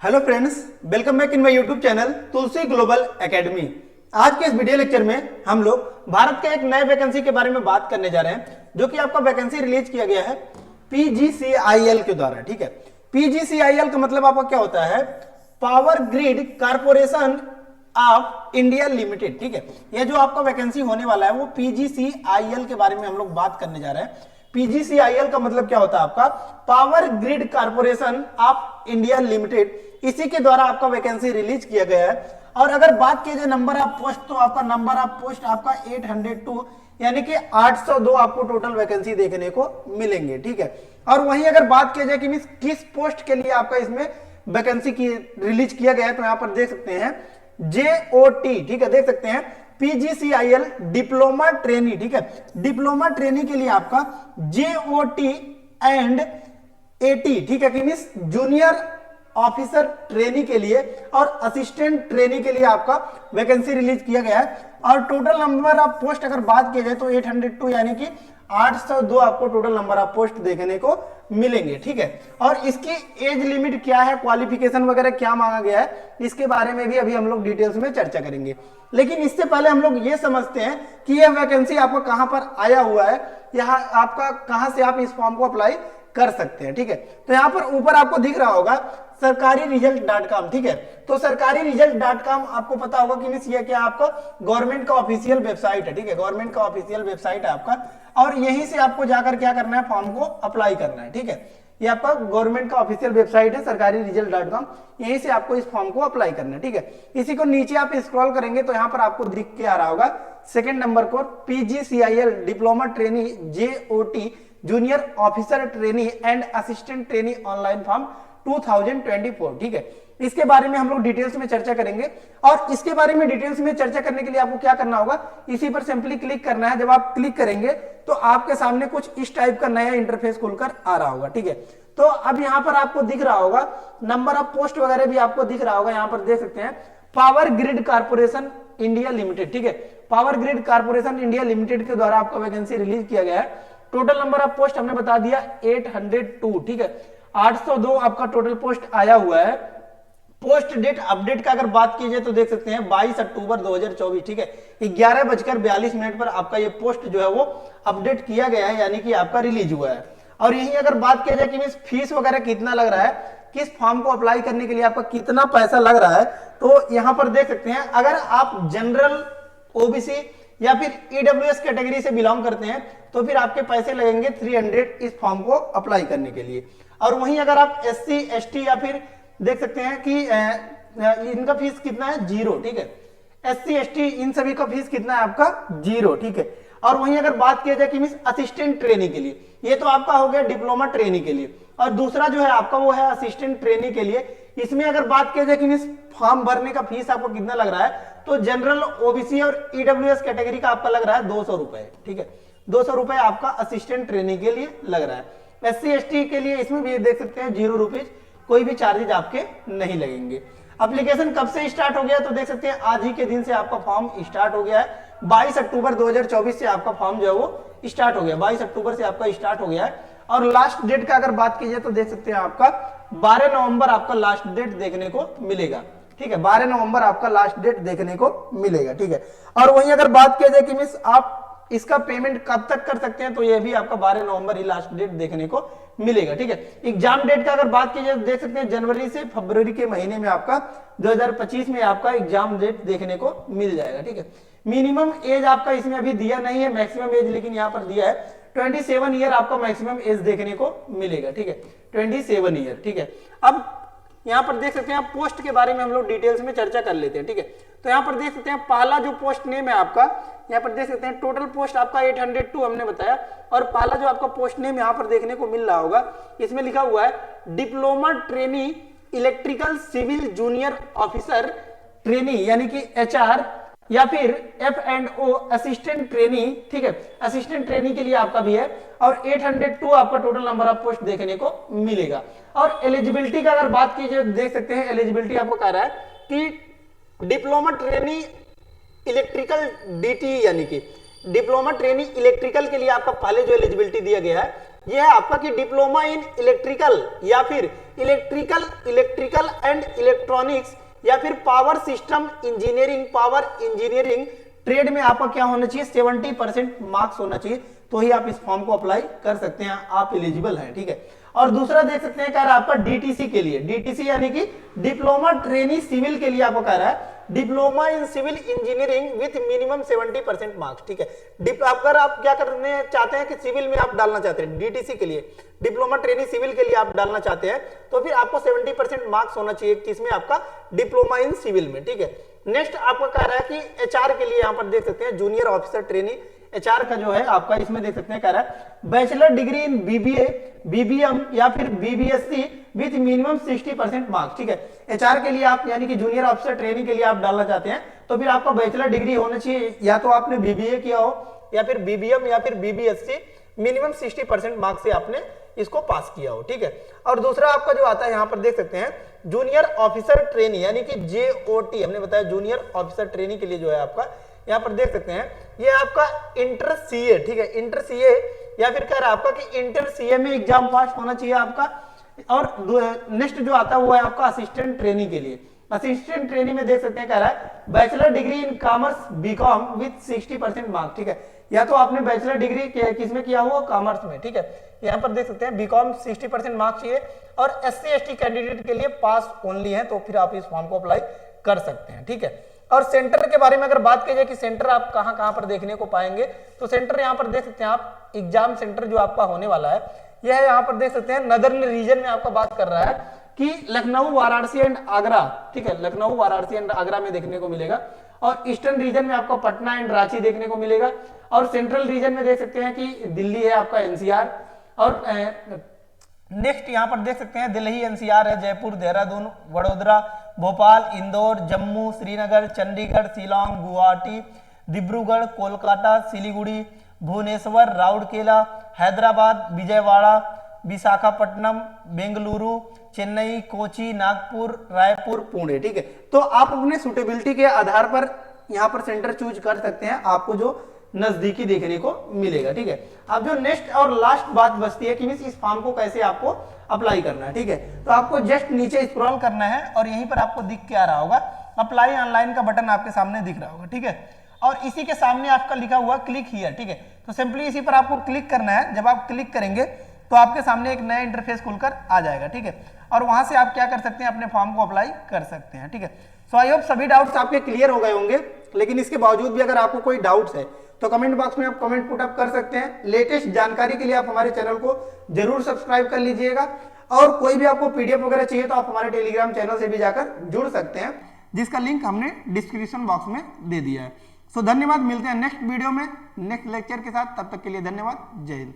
Hello friends, welcome back in my YouTube channel Tulsi global academy. आज के इस video lecture में हम लोग भारत के एक नए वैकेंसी के बारे में बात करने जा रहे हैं, जो कि आपका वैकेंसी रिलीज किया गया है पीजीसीआईएल के द्वारा। ठीक है, पीजीसीआईएल का मतलब आपका क्या होता है? Power grid corporation of India limited. ठीक है, यह जो आपका वैकेंसी होने वाला है वो पीजीसीआईएल के बारे में हम लोग बात करने जा रहे हैं। पीजीसीआईएल का मतलब क्या होता है? आपका power grid corporation of India limited, इसी के द्वारा आपका वैकेंसी रिलीज किया गया है। और अगर बात की जाए नंबर ऑफ पोस्ट, तो आपका नंबर ऑफ पोस्ट आपका 802 यानी कि 802 आपको टोटल वैकेंसी देखने को मिलेंगे। ठीक है, और वहीं अगर बात की जाए कि किस पोस्ट के लिए आपका इसमें वैकेंसी की रिलीज किया गया है, तो यहां पर देख सकते हैं जेओटी। ठीक है, देख सकते हैं पीजीसीआईएल डिप्लोमा ट्रेनी। ठीक है, डिप्लोमा ट्रेनी के लिए आपका जेओटी एंड एटी, ठीक है, कि मींस जूनियर ऑफिसर ट्रेनी के लिए और असिस्टेंट ट्रेनी के लिए आपका वैकेंसी रिलीज किया गया है। और टोटल नंबर ऑफ पोस्ट अगर बात की जाए तो 802 यानी कि 802 आपको टोटल नंबर ऑफ पोस्ट देखने को मिलेंगे। ठीक है, और इसकी एज लिमिट क्या है, क्वालिफिकेशन वगैरह क्या मांगा गया है, इसके बारे में भी अभी हम लोग डिटेल्स में चर्चा करेंगे। लेकिन इससे पहले हम लोग ये समझते हैं कि यह वैकेंसी आपको कहां पर आया हुआ है, यहाँ आपका कहां से आप इस फॉर्म को अप्लाई कर सकते हैं। ठीक है, तो यहाँ पर ऊपर आपको दिख रहा होगा सरकारी रिजल्ट.com। ठीक है, तो सरकारी रिजल्ट.com आपको पता होगा कि मींस ये क्या आपका गवर्नमेंट का ऑफिशियल वेबसाइट है। ठीक है, गवर्नमेंट का ऑफिशियल वेबसाइट है आपका, और यहीं से आपको जाकर क्या करना है, फॉर्म को अप्लाई करना है। ठीक है, ये आपका गवर्नमेंट का ऑफिशियल वेबसाइट है सरकारी रिजल्ट.com, यहीं से आपको इस फॉर्म को अप्लाई करना है। ठीक है, इसी को नीचे आप स्क्रॉल करेंगे तो यहाँ पर आपको दिख के आ रहा होगा सेकंड नंबर को PGCIL diploma trainee JOT junior officer trainee and assistant trainee online form 2024। ठीक है, इसके बारे में हम लोग डिटेल्स में चर्चा करेंगे। और इसके बारे में डिटेल्स में चर्चा करने के लिए आपको क्या करना होगा, इसी पर सिंपली क्लिक करना है। जब आप क्लिक करेंगे तो आपके सामने कुछ इस टाइप का नया इंटरफेस खुलकर आ रहा होगा। ठीक है, तो अब यहाँ पर आपको दिख रहा होगा नंबर ऑफ पोस्ट वगैरह भी आपको दिख रहा होगा। यहाँ पर देख सकते हैं power grid corporation India limited. ठीक है, power grid corporation India limited के द्वारा आपका वैकेंसी रिलीज किया गया है। टोटल नंबर ऑफ पोस्ट हमने बता दिया 802। ठीक है, 802 आपका टोटल पोस्ट आया हुआ है। पोस्ट डेट अपडेट का अगर बात की जाए तो देख सकते हैं 22 अक्टूबर 2024। ठीक है, 11:42 पर आपका ये पोस्ट जो है वो अपडेट किया गया है, यानी कि आपका रिलीज हुआ है। और यही अगर बात की जाए कि फीस वगैरह कितना लग रहा है, किस फॉर्म को अप्लाई करने के लिए आपका कितना पैसा लग रहा है, तो यहां पर देख सकते हैं अगर आप जनरल, ओबीसी या फिर ईडब्ल्यूएस कैटेगरी से बिलोंग करते हैं तो फिर आपके पैसे लगेंगे 300 इस फॉर्म को अप्लाई करने के लिए। और वहीं अगर आप एससी, एसटी या फिर देख सकते हैं कि इनका फीस कितना है, 0। ठीक है, एससी, एसटी इन सभी का फीस कितना है आपका, 0। ठीक है, और वहीं अगर बात किया जाए कि मींस असिस्टेंट ट्रेनी के लिए, ये तो आपका हो गया डिप्लोमा ट्रेनी के लिए, और दूसरा जो है आपका वो है असिस्टेंट ट्रेनी के लिए। इसमें अगर बात किया जाए कि मींस फॉर्म भरने का फीस आपको कितना लग रहा है, तो जनरल, ओबीसी और ईडब्ल्यूएस कैटेगरी का आपका लग रहा है 200 रुपए। ठीक है, 200 रुपए आपका असिस्टेंट ट्रेनी के लिए लग रहा है। एससी, एसटी के लिए इसमें भी देख सकते हैं 0 रुपीज, कोई भी चार्जेज आपके नहीं लगेंगे। एप्लीकेशन कब से स्टार्ट हो गया, तो देख सकते हैं आज ही के दिन से आपका फॉर्म स्टार्ट हो गया है। 22 अक्टूबर 2024 से आपका फॉर्म जो है वो स्टार्ट हो गया, 22 अक्टूबर से आपका स्टार्ट हो गया है। और लास्ट डेट का अगर बात की जाए तो देख सकते हैं आपका 12 नवंबर आपका लास्ट डेट देखने को मिलेगा। ठीक है, 12 नवंबर आपका लास्ट डेट देखने को मिलेगा। ठीक है, और वहीं अगर बात किया जाए कि मिस आप इसका पेमेंट कब तक कर सकते हैं, तो यह भी आपका 12 नवंबर ही लास्ट डेट देखने को मिलेगा। ठीक है, एग्जाम डेट का अगर बात की जाए देख सकते हैं जनवरी से फरवरी के महीने में आपका 2025 में आपका एग्जाम डेट देखने को मिल जाएगा। ठीक है, मिनिमम एज आपका इसमें अभी दिया नहीं है, मैक्सिमम एज लेकिन यहाँ पर दिया है 27 ईयर आपका मैक्सिमम एज देखने को मिलेगा। ठीक है, 27 ईयर। ठीक है, अब यहाँ पर देख सकते हैं पोस्ट के बारे में हम लोग डिटेल्स में चर्चा कर लेते हैं। ठीक है, तो यहाँ पर देख सकते हैं पहला जो पोस्ट नेम है आपका, यहाँ पर देख सकते हैं टोटल पोस्ट आपका 802 हमने बताया, और पहला जो आपका पोस्ट नेम यहाँ पर देखने को मिल रहा होगा, इसमें लिखा हुआ है diploma trainee electrical civil junior officer trainee यानी कि एचआर, या फिर F&O असिस्टेंट ट्रेनी। ठीक है, असिस्टेंट ट्रेनी के लिए आपका भी है, और 802 आपका टोटल नंबर ऑफ पोस्ट देखने को मिलेगा। और एलिजिबिलिटी का अगर बात की जाए देख सकते हैं एलिजिबिलिटी आपको कह रहा है कि डिप्लोमा ट्रेनी इलेक्ट्रिकल डीटी यानी कि डिप्लोमा ट्रेनी इलेक्ट्रिकल के लिए आपका पहले जो एलिजिबिलिटी दिया गया है ये है आपका कि डिप्लोमा इन इलेक्ट्रिकल या फिर इलेक्ट्रिकल एंड इलेक्ट्रॉनिक्स या फिर power system engineering, power engineering trade में आपका क्या होना चाहिए, 70% मार्क्स होना चाहिए, तो ही आप इस फॉर्म को अप्लाई कर सकते हैं, आप एलिजिबल हैं, ठीक है। और दूसरा देख सकते हैं कह रहा है आपका डीटीसी के लिए, डीटीसी यानी कि डिप्लोमा ट्रेनी सिविल के लिए आपको कह रहा है diploma in civil engineering with minimum 70% marks, ठीक है। अगर आप क्या करने चाहते हैं कि सिविल में आप डालना चाहते हैं, डीटीसी के लिए डिप्लोमा ट्रेनी सिविल के लिए आप डालना चाहते हैं, तो फिर आपको 70% मार्क्स होना चाहिए किसमें, आपका डिप्लोमा इन सिविल में, ठीक है। नेक्स्ट आपको कह रहा है कि एचआर के लिए यहां पर देख सकते हैं जूनियर ऑफिसर ट्रेनी, एचआर का जो है आपका इसमें देख सकते हैं कह रहा है बैचलर डिग्री इन बीबीए, बीबीएम या फिर बीबीएससी विथ मिनिमम 60% मार्क्स, ठीक है। एचआर के लिए आप यानी कि जूनियर ऑफिसर ट्रेनिंग के लिए आप डालना चाहते हैं, तो फिर आपका बैचलर डिग्री होना चाहिए, या तो आपने बीबीए किया हो या फिर बीबीएम या फिर बीबीएससी, मिनिमम 60% मार्क्स से आपने इसको पास किया हो, ठीक है। और दूसरा आपका जो आता है यहां पर देख सकते हैं जूनियर ऑफिसर ट्रेनी यानी कि जेओटी, हमने बताया जूनियर ऑफिसर ट्रेनी के लिए जो है आपका यहां पर देख सकते हैं ये आपका इंटर सीए, ठीक है, इंटर सीए या फिर कह रहा है आपका कि इंटर सीए में एग्जाम पास होना चाहिए आपका। और नेक्स्ट जो आता है वो है आपका असिस्टेंट ट्रेनी के लिए, असिस्टेंट ट्रेनी में देख सकते हैं कह रहा है bachelor degree in commerce BCom with 60% marks, ठीक है। या तो आपने बैचलर डिग्री किसमें किया हुआ, कॉमर्स में, ठीक है। यहाँ पर देख सकते हैं बीकॉम 60% मार्क्स चाहिए और एससी एसटी कैंडिडेट के लिए पास ओनली है, तो फिर आप इस फॉर्म को अप्लाई कर सकते हैं, ठीक है। और सेंटर के बारे में अगर बात की जाए कि सेंटर आप कहां पर देखने को पाएंगे, तो सेंटर यहाँ पर देख सकते हैं आप एग्जाम सेंटर जो आपका होने वाला है यह है यहाँ पर देख सकते हैं नदर्न रीजन में आपका बात कर रहा है कि लखनऊ, वाराणसी एंड आगरा, ठीक है, लखनऊ, वाराणसी एंड आगरा में देखने को मिलेगा। और ईस्टर्न रीजन में आपको पटना एंड रांची देखने को मिलेगा। और सेंट्रल रीजन में देख सकते हैं कि दिल्ली है आपका एनसीआर। और नेक्स्ट यहाँ पर देख सकते हैं दिल्ली एनसीआर है, जयपुर, देहरादून, वडोदरा, भोपाल, इंदौर, जम्मू, श्रीनगर, चंडीगढ़, शिलोंग, गुवाहाटी, डिब्रूगढ़, कोलकाता, सिलीगुड़ी, भुवनेश्वर, राउरकेला, हैदराबाद, विजयवाड़ा, विशाखापट्टनम, बेंगलुरु, चेन्नई, कोची, नागपुर, रायपुर, पुणे, ठीक है। तो आप अपने सुटेबिलिटी के आधार पर यहाँ पर सेंटर चूज कर सकते हैं, आपको जो नजदीकी देखने को मिलेगा, ठीक है। अब जो नेक्स्ट और लास्ट बात बचती है कि इस फॉर्म को कैसे आपको अप्लाई करना है, ठीक है। तो आपको जस्ट नीचे स्क्रॉल करना है और यहीं पर आपको दिख के आ रहा होगा अप्लाई ऑनलाइन का बटन आपके सामने दिख रहा होगा, ठीक है। और इसी के सामने आपका लिखा हुआ क्लिक हियर, ठीक है। तो सिंपली इसी पर आपको क्लिक करना है। जब आप क्लिक करेंगे तो आपके सामने एक नया इंटरफेस खुलकर आ जाएगा, ठीक है। और वहां से आप क्या कर सकते हैं, अपने फॉर्म को अप्लाई कर सकते हैं, ठीक है। सो आई होप सभी डाउट्स आपके क्लियर हो गए होंगे, लेकिन इसके बावजूद भी अगर आपको कोई डाउट्स है तो कमेंट बॉक्स में आप कमेंट पुट अप कर सकते हैं। लेटेस्ट जानकारी के लिए आप हमारे चैनल को जरूर सब्सक्राइब कर लीजिएगा। और कोई भी आपको पीडीएफ वगैरह चाहिए तो आप हमारे टेलीग्राम चैनल से भी जाकर जुड़ सकते हैं, जिसका लिंक हमने डिस्क्रिप्शन बॉक्स में दे दिया है। सो धन्यवाद, मिलते हैं नेक्स्ट वीडियो में नेक्स्ट लेक्चर के साथ, तब तक के लिए धन्यवाद, जय हिंद।